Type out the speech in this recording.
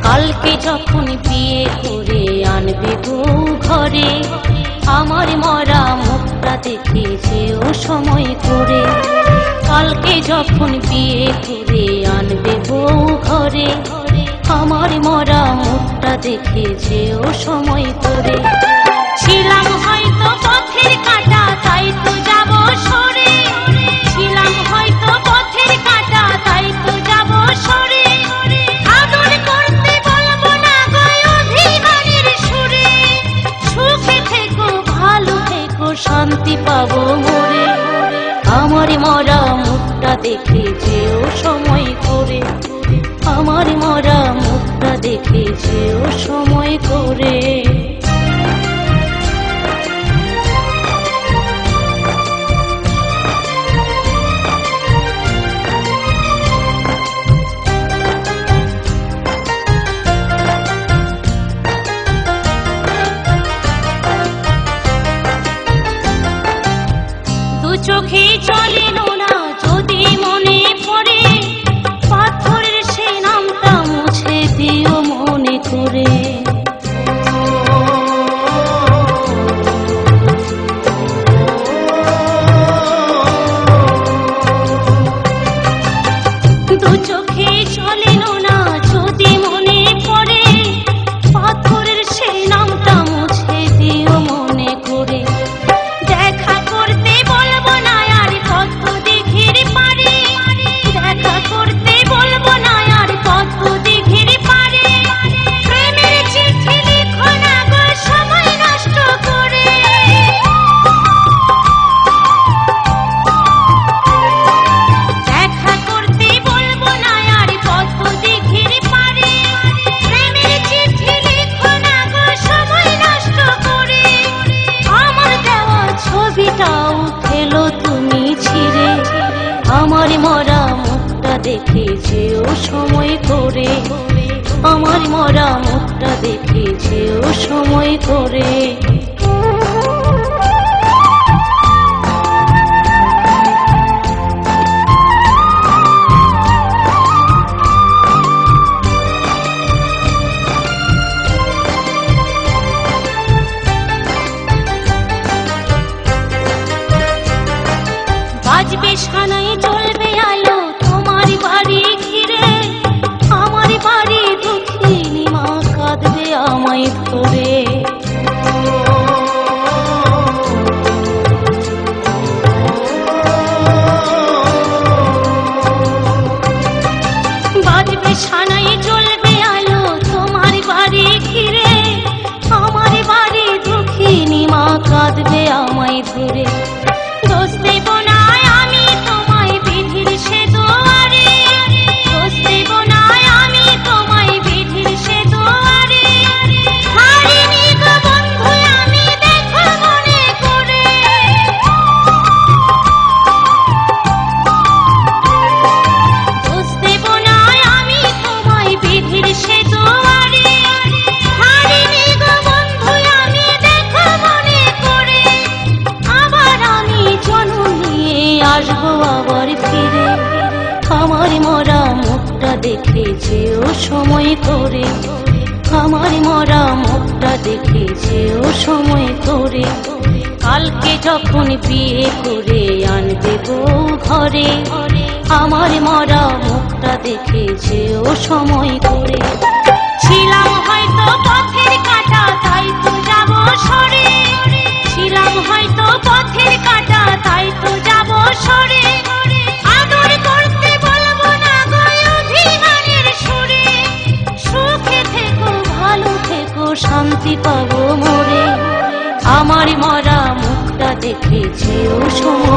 কালকে যখন বিয়ে করে আনবে বউ ঘরে, আমার মরা মুখটা দেখে যেও সময় করে। কালকে যখন বিয়ে করে আনবে বউ ঘরে, আমার মরা মুখটা দেখে যেও সময় করে। ছিলাম হয়তো পথের কাঁটা, তাই তো যাব সরে। ছিলাম হয়তো পথের কাঁটা, তাই তো যাব সরে। আদর করতে বলবো না গো অভিমানের সুরে। সুখে থেকো, ভালো থেকো, শান্তি পাবো মোরে। আমার মরা মুখটা দেখে যেও সময় করে, আমার মরা মুখটা দেখে যেও সময় করে। চোখে চলে না যদি মনে পড়ে, পাথরের সে নামটা মুছে দিও মনে করে। দু চোখে চলে না যদি মনে পড়ে, পাথরের সে নামটা মুছে দিও মনে করে। দেখা করতে বলবো না আর কত দিঘির পারে, দেখা করতে বলবো না আর কত দিঘির পারে। প্রেমের চিঠি লিখো না গো সময় নষ্ট করে। দেখা করতে বলবো না আর কত দিঘির পারে। প্রেমের চিঠি লিখো না গো সময় নষ্ট করে। আমার দেওয়া ছবিটাও খেলো তুমি ছিঁড়ে, আমার মরা মুখটা দেখে যেও সময় করে। আমার মরা মুখটা দেখে যেও সময় করে। বাজবে সানাই চলবে আলো তোমার বাড়ি ঘিরে, আমার বাড়ি দুঃখিনী মা কাঁদবে আমায় ধরে। বাজবে সানাই চলবে আলো তোমার বাড়ি ঘিরে, আমার বাড়ি দুঃখিনী মা কাঁদবে আমায় ধরে। দোষ দেব না আমি তোমায় বিধির সে দুয়ারে, দোষ দেব না আমি তোমায় বিধির সে দুয়ারে। হারিনি গো বন্ধু আমি দেখো মনে করে। দোষ দেব না আমি তোমায় বিধির সে দুয়ারে। হারিনি গো বন্ধু আমি দেখো মনে করে। আবার আমি জন্ম নিয়ে আসবো আবার ফিরে, আমার মরা মুখটা দেখে যেও সময় করে। আমার মরা মুখটা দেখে যেও সময় করে। কালকে যখন বিয়ে করে আনবে বউ ঘরে, আমার মরা মুখটা দেখে যেও সময় করে। ছিলাম হয়তো পথের কাঁটা, তাই তো যাব সরে। ছিলাম হয়তো পথের কাঁটা, তাই তো যাব সরে। আদর করতে বলবো না গো অভিমানের সুরে। সুখে থেকো, ভালো থেকো, শান্তি পাবো মোরে। আমার মরা মুখটা দেখে যেও সময়